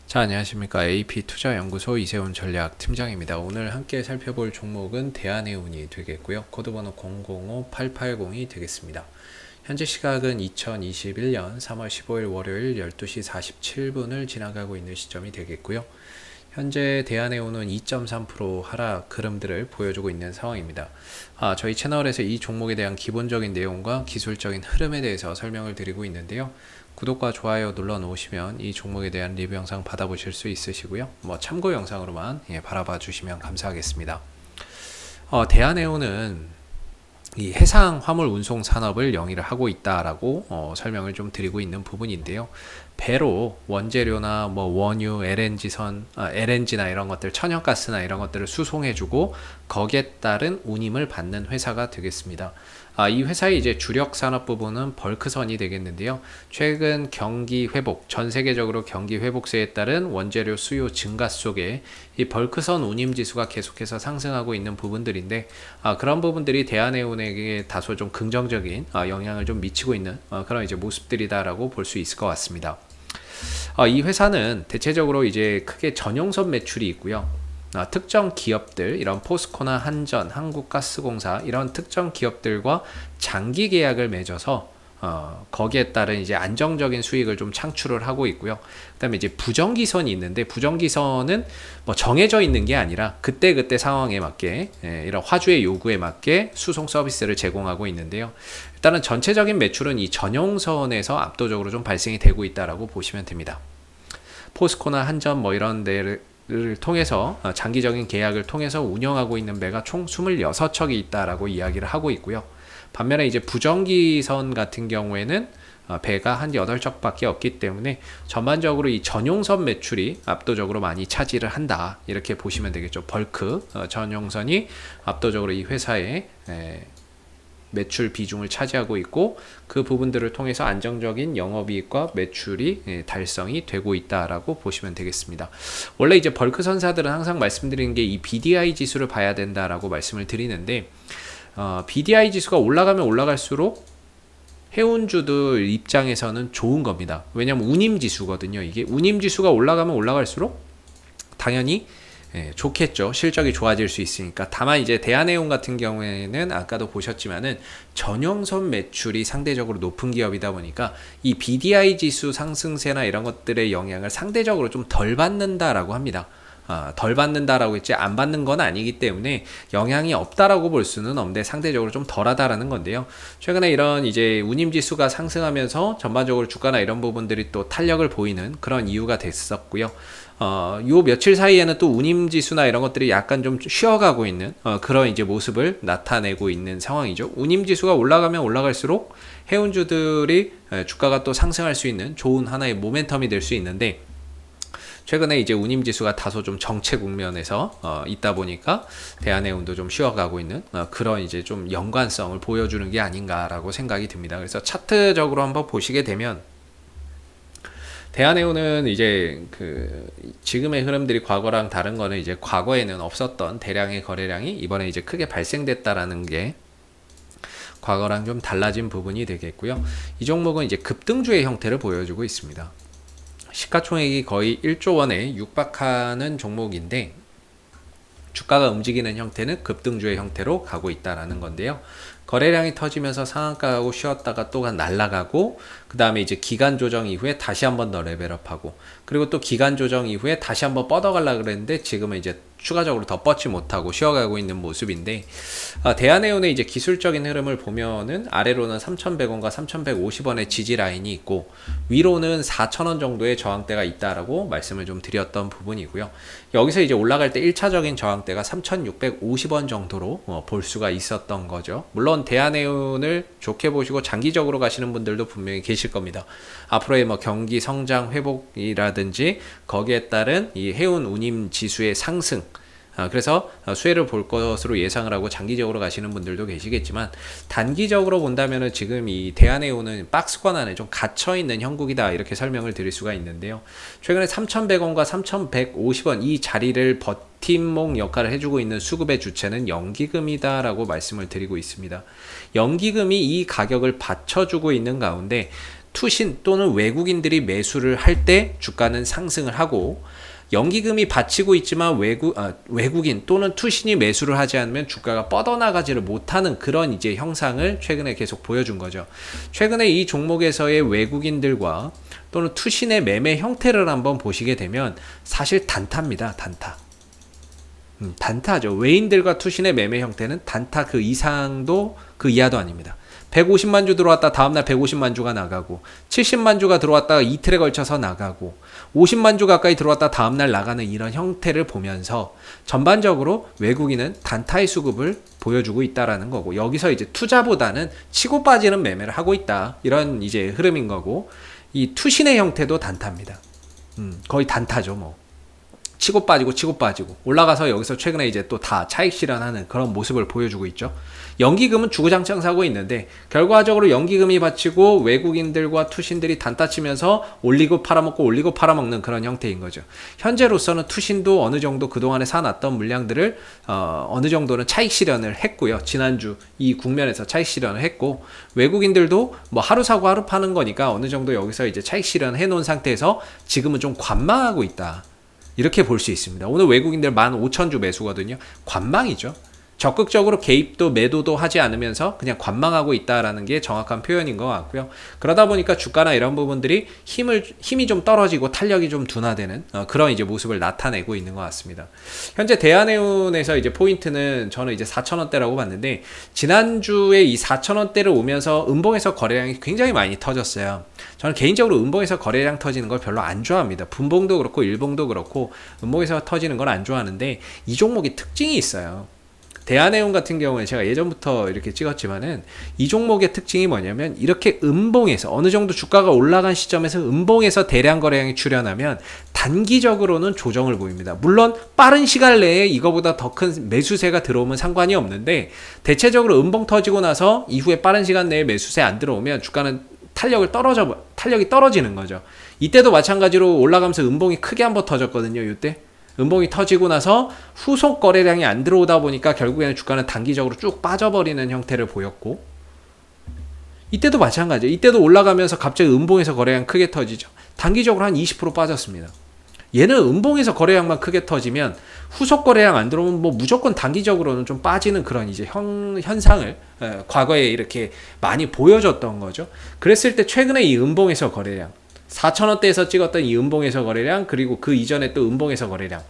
자, 안녕하십니까. AP투자연구소 이세훈 전략팀장입니다. 오늘 함께 살펴볼 종목은 대한해운이 되겠고요. 코드번호 005880이 되겠습니다. 현재 시각은 2021년 3월 15일 월요일 12시 47분을 지나가고 있는 시점이 되겠고요. 현재 대한해운은 2.3% 하락 흐름들을 보여주고 있는 상황입니다. 저희 채널에서 이 종목에 대한 기본적인 내용과 기술적인 흐름에 대해서 설명을 드리고 있는데요. 구독과 좋아요 눌러 놓으시면 이 종목에 대한 리뷰 영상 받아보실 수 있으시고요. 참고 영상으로만 바라봐 주시면 감사하겠습니다. 대한해운은 이 해상 화물 운송 산업을 영위를 하고 있다라고 설명을 좀 드리고 있는 부분인데요. 배로 원재료나 원유, LNG나 이런 것들, 천연가스나 이런 것들을 수송해주고 거기에 따른 운임을 받는 회사가 되겠습니다. 이 회사의 이제 주력 산업 부분은 벌크선이 되겠는데요. 최근 경기 회복, 전 세계적으로 경기 회복세에 따른 원재료 수요 증가 속에 이 벌크선 운임 지수가 계속해서 상승하고 있는 부분들인데, 그런 부분들이 대한해운에게 다소 좀 긍정적인 영향을 좀 미치고 있는 그런 이제 모습들이다라고 볼 수 있을 것 같습니다. 이 회사는 대체적으로 이제 크게 전용선 매출이 있고요. 특정 기업들, 이런 포스코나 한전, 한국가스공사 이런 특정 기업들과 장기 계약을 맺어서 거기에 따른 이제 안정적인 수익을 좀 창출을 하고 있고요. 그다음에 이제 부정기선이 있는데, 부정기선은 정해져 있는 게 아니라 그때그때 상황에 맞게 이런 화주의 요구에 맞게 수송 서비스를 제공하고 있는데요. 일단은 전체적인 매출은 이 전용선에서 압도적으로 좀 발생이 되고 있다라고 보시면 됩니다. 포스코나 한전 이런 데를 통해서 장기적인 계약을 통해서 운영하고 있는 배가 총 26척이 있다라고 이야기를 하고 있고요. 반면에 이제 부정기선 같은 경우에는 배가 한 8척밖에 없기 때문에 전반적으로 이 전용선 매출이 압도적으로 많이 차지를 한다, 이렇게 보시면 되겠죠. 벌크 전용선이 압도적으로 이 회사의 매출 비중을 차지하고 있고, 그 부분들을 통해서 안정적인 영업이익과 매출이 달성이 되고 있다라고 보시면 되겠습니다. 원래 이제 벌크 선사들은 항상 말씀드리는 게 이 BDI 지수를 봐야 된다라고 말씀을 드리는데, BDI 지수가 올라가면 올라갈수록 해운주들 입장에서는 좋은 겁니다. 왜냐하면 운임 지수거든요. 이게 운임 지수가 올라가면 올라갈수록 당연히 좋겠죠. 실적이 좋아질 수 있으니까. 다만 이제 대한해운 같은 경우에는 아까도 보셨지만은 전용선 매출이 상대적으로 높은 기업이다 보니까 이 BDI 지수 상승세나 이런 것들의 영향을 상대적으로 좀 덜 받는다라고 합니다. 덜 받는다라고 했지 안 받는 건 아니기 때문에 영향이 없다라고 볼 수는 없는데 상대적으로 좀 덜하다라는 건데요. 최근에 이런 이제 운임 지수가 상승하면서 전반적으로 주가나 이런 부분들이 또 탄력을 보이는 그런 이유가 됐었고요. 요 며칠 사이에는 또 운임 지수나 이런 것들이 약간 좀 쉬어가고 있는 그런 이제 모습을 나타내고 있는 상황이죠. 운임 지수가 올라가면 올라갈수록 해운주들이 주가가 또 상승할 수 있는 좋은 하나의 모멘텀이 될 수 있는데, 최근에 이제 운임 지수가 다소 좀 정체 국면에서 있다 보니까 대한해운도 좀 쉬어가고 있는 그런 이제 좀 연관성을 보여주는 게 아닌가라고 생각이 듭니다. 그래서 차트적으로 한번 보시게 되면, 대한해운은 이제 지금의 흐름들이 과거랑 다른 거는 이제 과거에는 없었던 대량의 거래량이 이번에 이제 크게 발생됐다라는 게 과거랑 좀 달라진 부분이 되겠고요. 이 종목은 이제 급등주의 형태를 보여주고 있습니다. 시가총액이 거의 1조 원에 육박하는 종목인데, 주가가 움직이는 형태는 급등주의 형태로 가고 있다라는 건데요. 거래량이 터지면서 상한가하고 쉬었다가 또 날아가고, 그 다음에 이제 기간 조정 이후에 다시 한번 더 레벨업하고, 그리고 또 기간 조정 이후에 다시 한번 뻗어가려고 그랬는데 지금은 이제 추가적으로 더 뻗지 못하고 쉬어가고 있는 모습인데, 대한해운의 이제 기술적인 흐름을 보면은 아래로는 3,100원과 3,150원의 지지 라인이 있고, 위로는 4,000원 정도의 저항대가 있다라고 말씀을 좀 드렸던 부분이고요. 여기서 이제 올라갈 때 1차적인 저항대가 3,650원 정도로 볼 수가 있었던 거죠. 물론 대한해운을 좋게 보시고 장기적으로 가시는 분들도 분명히 계실 겁니다. 앞으로의 경기 성장 회복이라든지 거기에 따른 이 해운 운임 지수의 상승, 그래서 수혜를 볼 것으로 예상을 하고 장기적으로 가시는 분들도 계시겠지만, 단기적으로 본다면은 지금 이 대한해운은 박스권 안에 좀 갇혀있는 형국이다, 이렇게 설명을 드릴 수가 있는데요. 최근에 3,100원과 3,150원 이 자리를 버팀목 역할을 해주고 있는 수급의 주체는 연기금이다 라고 말씀을 드리고 있습니다. 연기금이 이 가격을 받쳐주고 있는 가운데 투신 또는 외국인들이 매수를 할 때 주가는 상승을 하고, 연기금이 받치고 있지만 외국인 또는 투신이 매수를 하지 않으면 주가가 뻗어나가지를 못하는 그런 이제 형상을 최근에 계속 보여준 거죠. 최근에 이 종목에서의 외국인들과 또는 투신의 매매 형태를 한번 보시게 되면 사실 단타입니다. 단타죠. 외인들과 투신의 매매 형태는 단타 그 이상도 그 이하도 아닙니다. 150만 주 들어왔다 다음날 150만 주가 나가고, 70만 주가 들어왔다가 이틀에 걸쳐서 나가고, 50만 주 가까이 들어왔다 다음날 나가는 이런 형태를 보면서 전반적으로 외국인은 단타의 수급을 보여주고 있다라는 거고, 여기서 이제 투자보다는 치고 빠지는 매매를 하고 있다, 이런 이제 흐름인 거고, 이 투신의 형태도 단타입니다. 거의 단타죠. 뭐 치고 빠지고 올라가서 여기서 최근에 이제 또 다 차익 실현하는 그런 모습을 보여주고 있죠. 연기금은 주구장창 사고 있는데 결과적으로 연기금이 받치고 외국인들과 투신들이 단타 치면서 올리고 팔아먹는 그런 형태인 거죠. 현재로서는 투신도 어느 정도 그동안에 사놨던 물량들을 어느 정도는 차익 실현을 했고요. 지난주 이 국면에서 차익 실현을 했고, 외국인들도 뭐 하루 사고 하루 파는 거니까 어느 정도 여기서 이제 차익 실현해 놓은 상태에서 지금은 좀 관망하고 있다, 이렇게 볼 수 있습니다. 오늘 외국인들 15,000주 매수거든요. 관망이죠. 적극적으로 개입도 매도도 하지 않으면서 그냥 관망하고 있다라는 게 정확한 표현인 것 같고요. 그러다 보니까 주가나 이런 부분들이 힘이 좀 떨어지고 탄력이 좀 둔화되는 그런 이제 모습을 나타내고 있는 것 같습니다. 현재 대한해운에서 이제 포인트는 저는 이제 4,000원대라고 봤는데, 지난주에 이 4,000원대를 오면서 음봉에서 거래량이 굉장히 많이 터졌어요. 저는 개인적으로 음봉에서 거래량 터지는 걸 별로 안 좋아합니다. 분봉도 그렇고 일봉도 그렇고 음봉에서 터지는 걸 안 좋아하는데, 이 종목이 특징이 있어요. 대한해운 같은 경우에 제가 예전부터 이렇게 찍었지만은 이 종목의 특징이 뭐냐면, 이렇게 음봉에서 어느 정도 주가가 올라간 시점에서 음봉에서 대량 거래량이 출현하면 단기적으로는 조정을 보입니다. 물론 빠른 시간 내에 이거보다 더 큰 매수세가 들어오면 상관이 없는데, 대체적으로 음봉 터지고 나서 이후에 빠른 시간 내에 매수세 안 들어오면 주가는 탄력이 떨어지는 거죠. 이때도 마찬가지로 올라가면서 음봉이 크게 한번 터졌거든요. 이때 음봉이 터지고 나서 후속 거래량이 안 들어오다 보니까 결국에는 주가는 단기적으로 쭉 빠져버리는 형태를 보였고, 이때도 마찬가지예요. 이때도 올라가면서 갑자기 음봉에서 거래량 크게 터지죠. 단기적으로 한 20% 빠졌습니다. 얘는 음봉에서 거래량만 크게 터지면 후속 거래량 안 들어오면 뭐 무조건 단기적으로는 좀 빠지는 그런 이제 현상을 과거에 이렇게 많이 보여줬던 거죠. 그랬을 때 최근에 이 음봉에서 거래량, 4,000원대에서 찍었던 이 음봉에서 거래량, 그리고 그 이전에 또 음봉에서 거래량,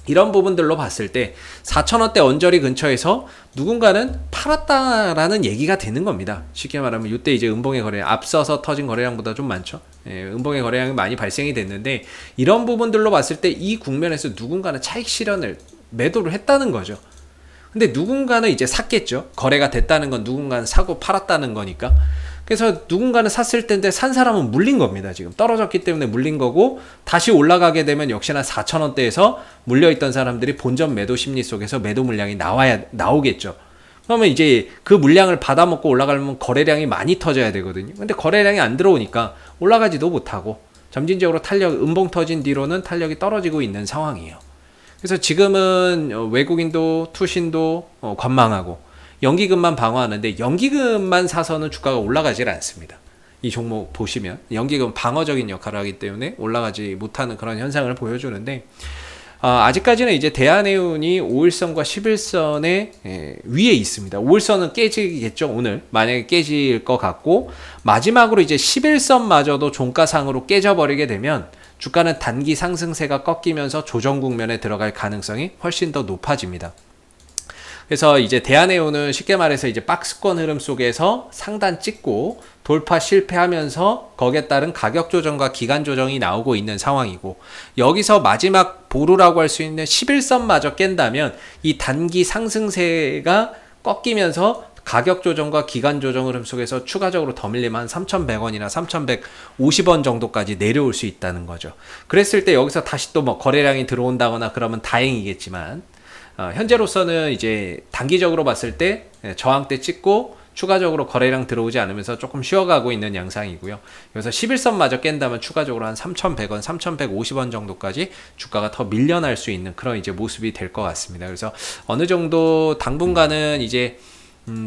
이런 부분들로 봤을 때 4,000원대 언저리 근처에서 누군가는 팔았다라는 얘기가 되는 겁니다. 쉽게 말하면 이때 이제 음봉의 거래량, 앞서서 터진 거래량보다 좀 많죠. 음봉의 거래량이 많이 발생이 됐는데, 이런 부분들로 봤을 때 이 국면에서 누군가는 차익 실현을 매도를 했다는 거죠. 근데 누군가는 이제 샀겠죠. 거래가 됐다는 건 누군가는 사고 팔았다는 거니까. 그래서 누군가는 샀을 텐데 산 사람은 물린 겁니다. 지금 떨어졌기 때문에 물린 거고, 다시 올라가게 되면 역시나 4,000원대에서 물려있던 사람들이 본전 매도 심리 속에서 매도 물량이 나오겠죠. 그러면 이제 그 물량을 받아먹고 올라가려면 거래량이 많이 터져야 되거든요. 근데 거래량이 안 들어오니까 올라가지도 못하고 점진적으로 음봉 터진 뒤로는 탄력이 떨어지고 있는 상황이에요. 그래서 지금은 외국인도 투신도 관망하고 연기금만 방어하는데, 연기금만 사서는 주가가 올라가질 않습니다. 이 종목 보시면 연기금 방어적인 역할을 하기 때문에 올라가지 못하는 그런 현상을 보여주는데, 아직까지는 이제 대한해운이 5일선과 11선의 위에 있습니다. 5일선은 깨지겠죠. 오늘 만약에 깨질 것 같고, 마지막으로 이제 11선마저도 종가상으로 깨져버리게 되면 주가는 단기 상승세가 꺾이면서 조정 국면에 들어갈 가능성이 훨씬 더 높아집니다. 그래서 이제 대한해운은 쉽게 말해서 이제 박스권 흐름 속에서 상단 찍고 돌파 실패하면서 거기에 따른 가격 조정과 기간 조정이 나오고 있는 상황이고, 여기서 마지막 보루라고 할 수 있는 11선마저 깬다면 이 단기 상승세가 꺾이면서 가격 조정과 기간 조정 흐름 속에서 추가적으로 더 밀리면 한 3,100원이나 3,150원 정도까지 내려올 수 있다는 거죠. 그랬을 때 여기서 다시 또 뭐 거래량이 들어온다거나 그러면 다행이겠지만, 현재로서는 이제 단기적으로 봤을 때 저항대 찍고 추가적으로 거래량 들어오지 않으면서 조금 쉬어가고 있는 양상이고요. 그래서 11선마저 깬다면 추가적으로 한 3,100원, 3,150원 정도까지 주가가 더 밀려날 수 있는 그런 이제 모습이 될 것 같습니다. 그래서 어느 정도 당분간은 이제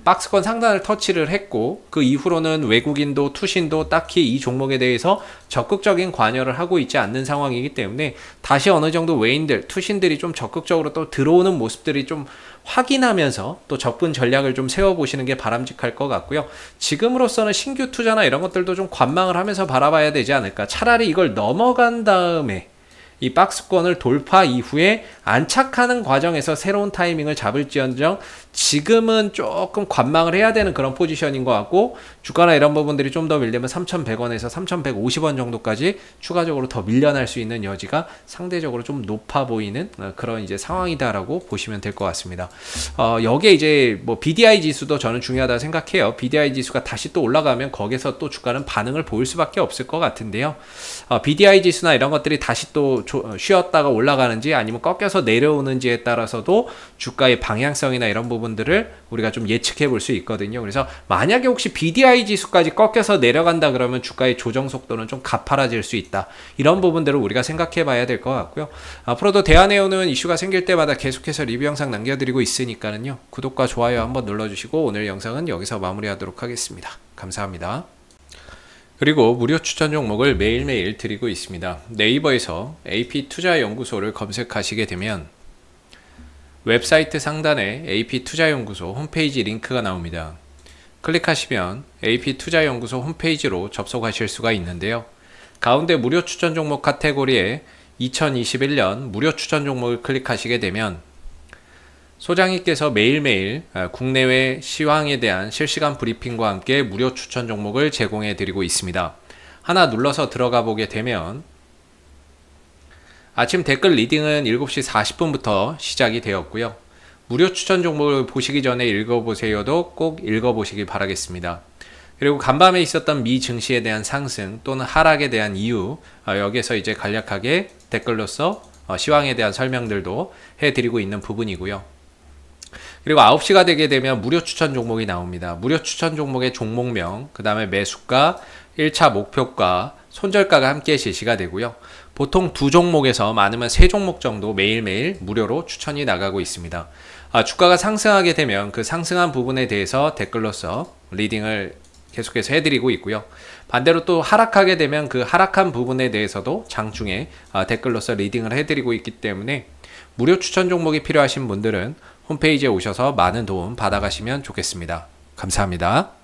박스권 상단을 터치를 했고 그 이후로는 외국인도 투신도 딱히 이 종목에 대해서 적극적인 관여를 하고 있지 않는 상황이기 때문에 다시 어느 정도 외인들, 투신들이 좀 적극적으로 또 들어오는 모습들이 좀 확인하면서 또 접근 전략을 좀 세워보시는 게 바람직할 것 같고요. 지금으로서는 신규 투자나 이런 것들도 좀 관망을 하면서 바라봐야 되지 않을까. 차라리 이걸 넘어간 다음에 이 박스권을 돌파 이후에 안착하는 과정에서 새로운 타이밍을 잡을지언정 지금은 조금 관망을 해야 되는 그런 포지션인 것 같고, 주가나 이런 부분들이 좀 더 밀리면 3,100원에서 3,150원 정도까지 추가적으로 더 밀려날 수 있는 여지가 상대적으로 좀 높아 보이는 그런 이제 상황이다라고 보시면 될 것 같습니다. 여기에 이제 뭐 BDI 지수도 저는 중요하다 생각해요. BDI 지수가 다시 또 올라가면 거기서 또 주가는 반응을 보일 수밖에 없을 것 같은데요. BDI 지수나 이런 것들이 다시 또 쉬었다가 올라가는지 아니면 꺾여서 내려오는지에 따라서도 주가의 방향성이나 이런 부분들을 우리가 좀 예측해 볼 수 있거든요. 그래서 만약에 혹시 BDI 지수까지 꺾여서 내려간다 그러면 주가의 조정 속도는 좀 가파라질 수 있다. 이런 부분들을 우리가 생각해 봐야 될 것 같고요. 앞으로도 대안해오는 이슈가 생길 때마다 계속해서 리뷰 영상 남겨드리고 있으니까는요. 구독과 좋아요 한번 눌러주시고 오늘 영상은 여기서 마무리하도록 하겠습니다. 감사합니다. 그리고 무료 추천 종목을 매일매일 드리고 있습니다. 네이버에서 AP투자연구소를 검색하시게 되면 웹사이트 상단에 AP투자연구소 홈페이지 링크가 나옵니다. 클릭하시면 AP투자연구소 홈페이지로 접속하실 수가 있는데요. 가운데 무료 추천 종목 카테고리에 2021년 무료 추천 종목을 클릭하시게 되면 소장님께서 매일매일 국내외 시황에 대한 실시간 브리핑과 함께 무료 추천 종목을 제공해 드리고 있습니다. 하나 눌러서 들어가 보게 되면 아침 댓글 리딩은 7시 40분부터 시작이 되었고요. 무료 추천 종목을 보시기 전에 읽어보세요도 꼭 읽어보시기 바라겠습니다. 그리고 간밤에 있었던 미 증시에 대한 상승 또는 하락에 대한 이유, 여기에서 이제 간략하게 댓글로서 시황에 대한 설명들도 해드리고 있는 부분이고요. 그리고 9시가 되게 되면 무료 추천 종목이 나옵니다. 무료 추천 종목의 종목명, 그 다음에 매수가, 1차 목표가, 손절가가 함께 제시가 되고요. 보통 2종목에서 많으면 3종목 정도 매일매일 무료로 추천이 나가고 있습니다. 주가가 상승하게 되면 그 상승한 부분에 대해서 댓글로서 리딩을 계속해서 해드리고 있고요. 반대로 또 하락하게 되면 그 하락한 부분에 대해서도 장중에 댓글로서 리딩을 해드리고 있기 때문에 무료 추천 종목이 필요하신 분들은 홈페이지에 오셔서 많은 도움 받아가시면 좋겠습니다. 감사합니다.